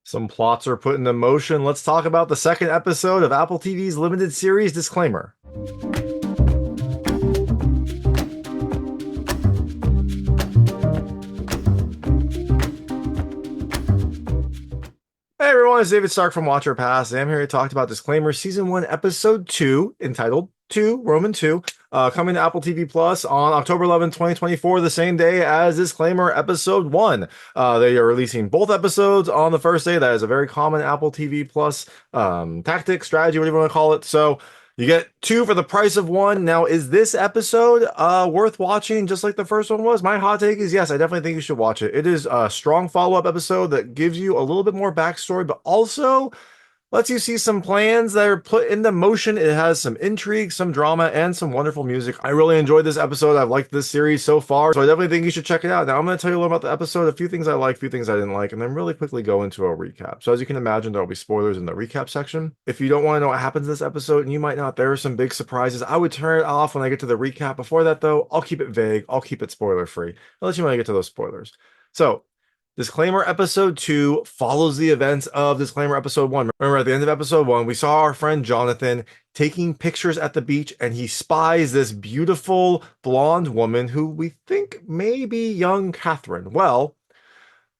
Some plots are put into motion. Let's talk about the second episode of Apple TV's limited series Disclaimer. Hey everyone, it's David Stark from Watcher Pass, and I'm here to talk about Disclaimer Season 1, Episode 2, entitled 2, Roman 2, coming to Apple TV Plus on October 11, 2024, the same day as Disclaimer Episode 1. They are releasing both episodes on the first day. That is a very common Apple TV Plus tactic, strategy, whatever you want to call it. So you get 2 for the price of 1. Now, is this episode worth watching just like the first one was? My hot take is yes, I definitely think you should watch it. It is a strong follow-up episode that gives you a little bit more backstory, but also lets you see some plans that are put into motion. It has some intrigue, some drama, and some wonderful music. I really enjoyed this episode. I've liked this series so far, so I definitely think you should check it out. Now, I'm going to tell you a little about the episode, a few things I like, a few things I didn't like, and then really quickly go into a recap. So as you can imagine, there will be spoilers in the recap section. If you don't want to know what happens in this episode, and you might not, there are some big surprises. I would turn it off when I get to the recap. Before that, though, I'll keep it vague. I'll keep it spoiler-free. I'll let you know when I get to those spoilers. So, Disclaimer Episode 2 follows the events of Disclaimer Episode 1. Remember, at the end of Episode 1, we saw our friend Joinathan taking pictures at the beach, and he spies this beautiful blonde woman who we think may be young Catherine. Well,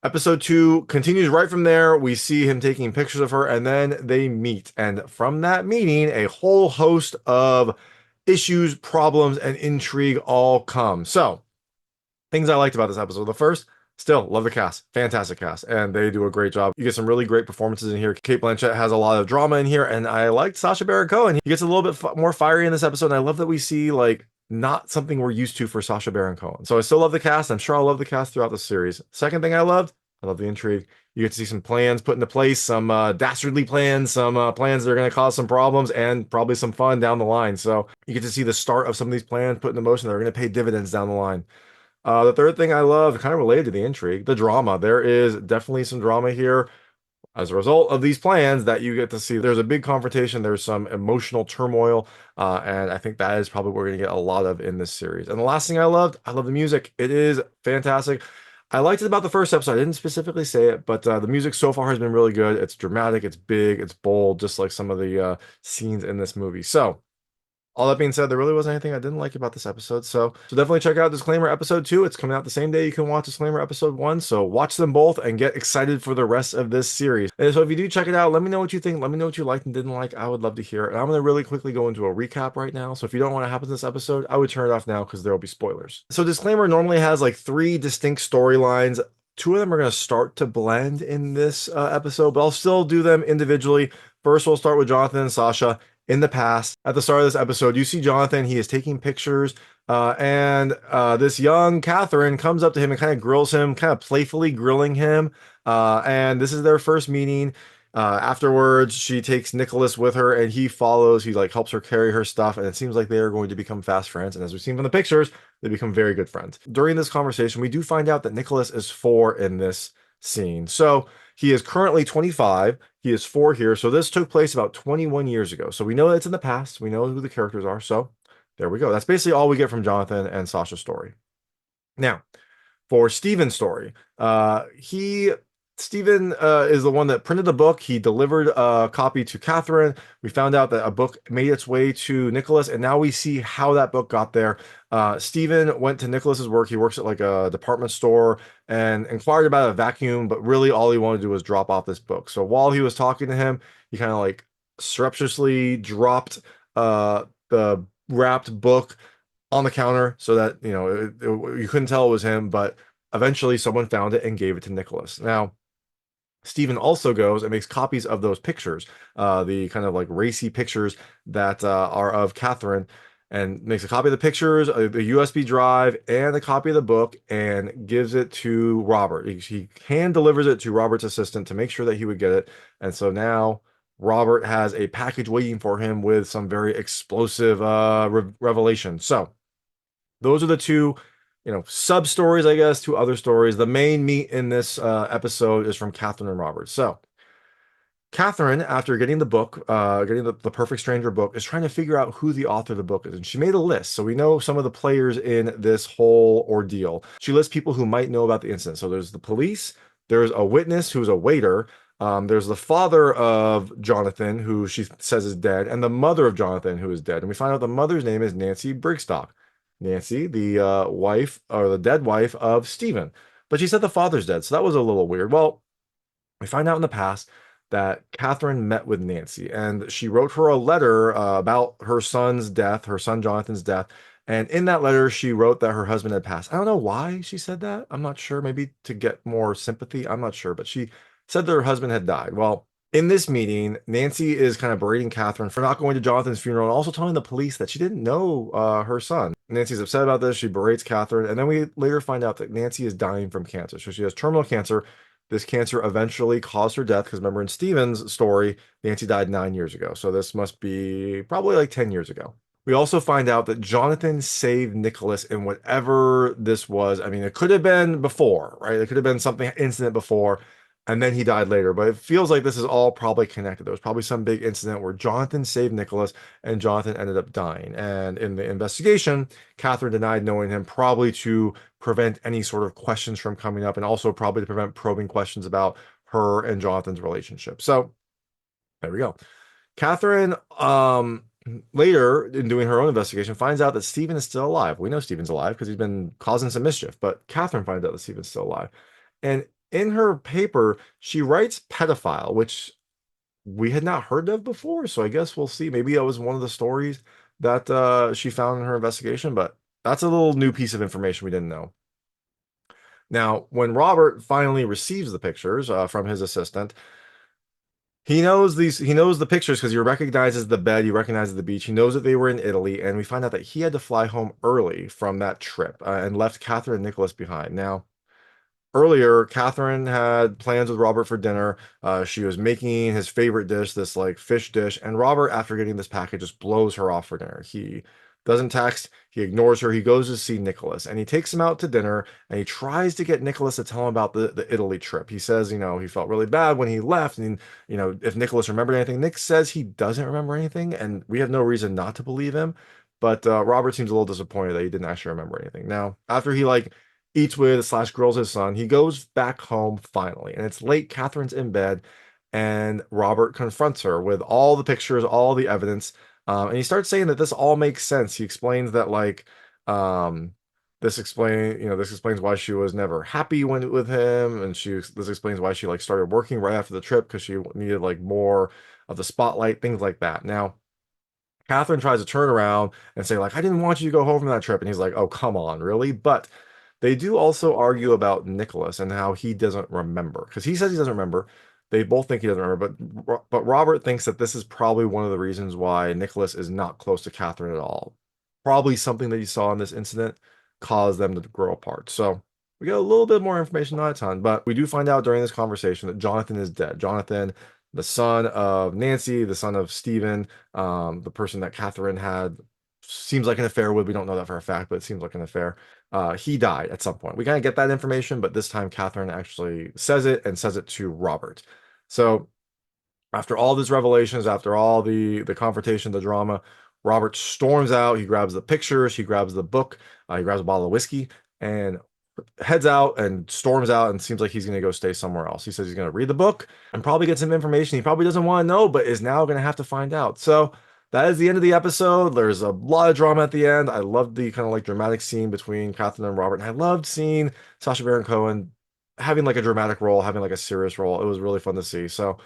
Episode 2 continues right from there. We see him taking pictures of her, and then they meet. And from that meeting, a whole host of issues, problems, and intrigue all come. So, things I liked about this episode. The first, still, love the cast. Fantastic cast. And they do a great job. You get some really great performances in here. Cate Blanchett has a lot of drama in here. And I liked Sacha Baron Cohen. He gets a little bit more fiery in this episode. And I love that we see, like, not something we're used to for Sacha Baron Cohen. So I still love the cast. I'm sure I'll love the cast throughout the series. Second thing I love the intrigue. You get to see some plans put into place, some dastardly plans, some plans that are going to cause some problems and probably some fun down the line. So you get to see the start of some of these plans put into motion that are going to pay dividends down the line. The third thing I love, kind of related to the intrigue, the drama. There is definitely some drama here as a result of these plans that you get to see. There's a big confrontation. There's some emotional turmoil. And I think that is probably what we're going to get a lot of in this series. And the last thing I love the music. It is fantastic. I liked it about the first episode. I didn't specifically say it, but the music so far has been really good. It's dramatic, it's big, it's bold, just like some of the scenes in this movie. So, all that being said, there really wasn't anything I didn't like about this episode. So definitely check out Disclaimer Episode 2. It's coming out the same day you can watch Disclaimer Episode 1. So watch them both and get excited for the rest of this series. And so if you do check it out, let me know what you think. Let me know what you liked and didn't like. I would love to hear it. And I'm going to really quickly go into a recap right now. So if you don't want to happen in this episode, I would turn it off now because there will be spoilers. So Disclaimer normally has like 3 distinct storylines. 2 of them are going to start to blend in this episode, but I'll still do them individually. First, we'll start with Joinathan and Sacha. In the past, at the start of this episode, you see Joinathan. He is taking pictures, and this young Catherine comes up to him and kind of grills him, kind of playfully grilling him. And this is their first meeting. Afterwards, she takes Nicholas with her, and he follows. He like helps her carry her stuff, and it seems like they are going to become fast friends. And as we've seen from the pictures, they become very good friends. During this conversation, we do find out that Nicholas is 4 in this scene. So he is currently 25. He is 4 here. So this took place about 21 years ago. So we know it's in the past. We know who the characters are. So there we go. That's basically all we get from Joinathan and Sacha's story. Now, for Stephen's story, Stephen is the one that printed the book. He delivered a copy to Catherine. We found out that a book made its way to Nicholas, and now we see how that book got there. Stephen went to Nicholas's work. He works at like a department store and inquired about a vacuum, but really all he wanted to do was drop off this book. So while he was talking to him, he kind of like surreptitiously dropped the wrapped book on the counter so that, you know, you couldn't tell it was him, but eventually someone found it and gave it to Nicholas. Now, Stephen also goes and makes copies of those pictures, the kind of like racy pictures that are of Catherine, and makes a copy of the pictures, the USB drive, and a copy of the book, and gives it to Robert. He hand delivers it to Robert's assistant to make sure that he would get it. And so now Robert has a package waiting for him with some very explosive revelation. So those are the 2 sub stories, I guess, 2 other stories. The main meat in this episode is from Catherine and Robert. So Catherine, after getting the book, getting the Perfect Stranger book, is trying to figure out who the author of the book is. And she made a list. So we know some of the players in this whole ordeal. She lists people who might know about the incident. So there's the police, there's a witness who's a waiter, There's the father of Joinathan, who she says is dead, and the mother of Joinathan, who is dead. And we find out the mother's name is Nancy Brigstock. Nancy, the wife or the dead wife of Stephen. But she said the father's dead, so that was a little weird. Well, we find out in the past that Catherine met with Nancy and she wrote her a letter about her son's death, her son Jonathan's death. And in that letter, she wrote that her husband had passed. I don't know why she said that. I'm not sure. Maybe to get more sympathy. I'm not sure. But she said that her husband had died. Well, in this meeting, Nancy is kind of berating Catherine for not going to Jonathan's funeral and also telling the police that she didn't know her son. Nancy's upset about this. She berates Catherine. And then we later find out that Nancy is dying from cancer. So she has terminal cancer. This cancer eventually caused her death because remember in Stephen's story, Nancy died 9 years ago. So this must be probably like 10 years ago. We also find out that Joinathan saved Nicholas in whatever this was. I mean, it could have been before, right? It could have been something incident before, and then he died later. But it feels like this is all probably connected. There was probably some big incident where Joinathan saved Nicholas and Joinathan ended up dying. And in the investigation, Catherine denied knowing him, probably to prevent any sort of questions from coming up, and also probably to prevent probing questions about her and Joinathan's relationship. So there we go. Catherine, later in doing her own investigation, finds out that Stephen is still alive. We know Stephen's alive because he's been causing some mischief, but Catherine finds out that Stephen's still alive. And in her paper, she writes pedophile, which we had not heard of before. So I guess we'll see. Maybe that was one of the stories that she found in her investigation, but that's a little new piece of information we didn't know. Now, when Robert finally receives the pictures from his assistant, he knows the pictures because he recognizes the bed, he recognizes the beach, he knows that they were in Italy, and we find out that he had to fly home early from that trip and left Catherine and Nicholas behind. Now, earlier, Catherine had plans with Robert for dinner. She was making his favorite dish, this like fish dish, and Robert, after getting this package, just blows her off for dinner. He doesn't text, he ignores her, he goes to see Nicholas, and he takes him out to dinner, and he tries to get Nicholas to tell him about the Italy trip. He says, he felt really bad when he left, and if Nicholas remembered anything. Nick says he doesn't remember anything, and we have no reason not to believe him. But Robert seems a little disappointed that he didn't actually remember anything. Now, after he eats with slash grills his son, he goes back home finally, and it's late. Catherine's in bed, and Robert confronts her with all the pictures, all the evidence, and he starts saying that this all makes sense. He explains that um, this explains why she was never happy with him, and this explains why she started working right after the trip because she needed more of the spotlight, things like that. Now, Catherine tries to turn around and say, I didn't want you to go home from that trip. And he's like, oh, come on, really? But they do also argue about Nicholas and how he doesn't remember because he says he doesn't remember. They both think he doesn't remember, but Robert thinks that this is probably one of the reasons why Nicholas is not close to Catherine at all. Probably something that he saw in this incident caused them to grow apart. So we get a little bit more information, not a ton, but we do find out during this conversation that Joinathan is dead. Joinathan, the son of Nancy, the son of Stephen, the person that Catherine had seems like an affair with. We don't know that for a fact, but it seems like an affair. He died at some point. We kind of get that information, but this time Catherine actually says it and says it to Robert. So after all these revelations, after all the confrontation, the drama, Robert storms out. He grabs the pictures, he grabs the book, he grabs a bottle of whiskey, and heads out and storms out and seems like he's going to go stay somewhere else. He says he's going to read the book and probably get some information he probably doesn't want to know, but is now going to have to find out. So that is the end of the episode. There's a lot of drama at the end. I loved the kind of dramatic scene between Catherine and Robert. And I loved seeing Sacha Baron Cohen having a dramatic role, having a serious role. It was really fun to see. So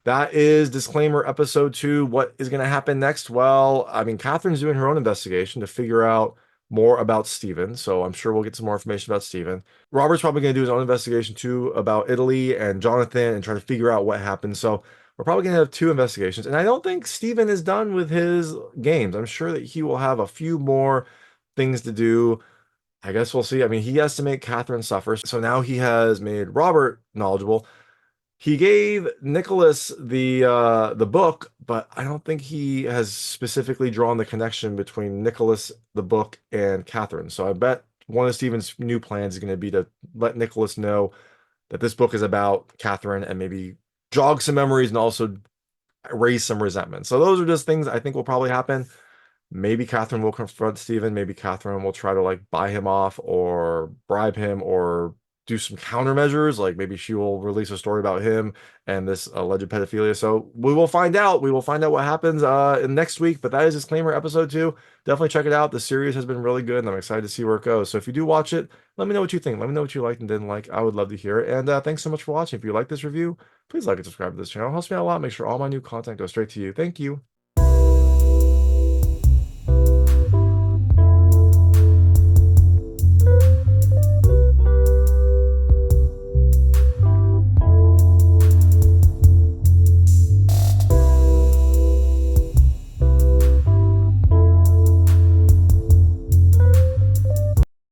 that is disclaimer episode 2. What is going to happen next? Well, I mean, Catherine's doing her own investigation to figure out more about Stephen. So I'm sure we'll get some more information about Stephen. Robert's probably going to do his own investigation too about Italy and Joinathan and try to figure out what happened. So we're probably going to have 2 investigations. And I don't think Stephen is done with his games. I'm sure that he will have a few more things to do. I guess we'll see. I mean, he has to make Catherine suffer. So now he has made Robert knowledgeable. He gave Nicholas the book, but I don't think he has specifically drawn the connection between Nicholas, the book, and Catherine. So I bet one of Stephen's new plans is going to be to let Nicholas know that this book is about Catherine and maybe jog some memories and also raise some resentment. So those are just things I think will probably happen. Maybe Catherine will confront Stephen. Maybe Catherine will try to buy him off or bribe him or do some countermeasures, like maybe she will release a story about him and this alleged pedophilia. So we will find out. We will find out what happens in next week. But that is Disclaimer episode 2. Definitely check it out. The series has been really good, and I'm excited to see where it goes. So if you do watch it, let me know what you think. Let me know what you liked and didn't like. I would love to hear it. And thanks so much for watching. If you like this review, please like and subscribe to this channel. It helps me out a lot. Make sure all my new content goes straight to you. Thank you.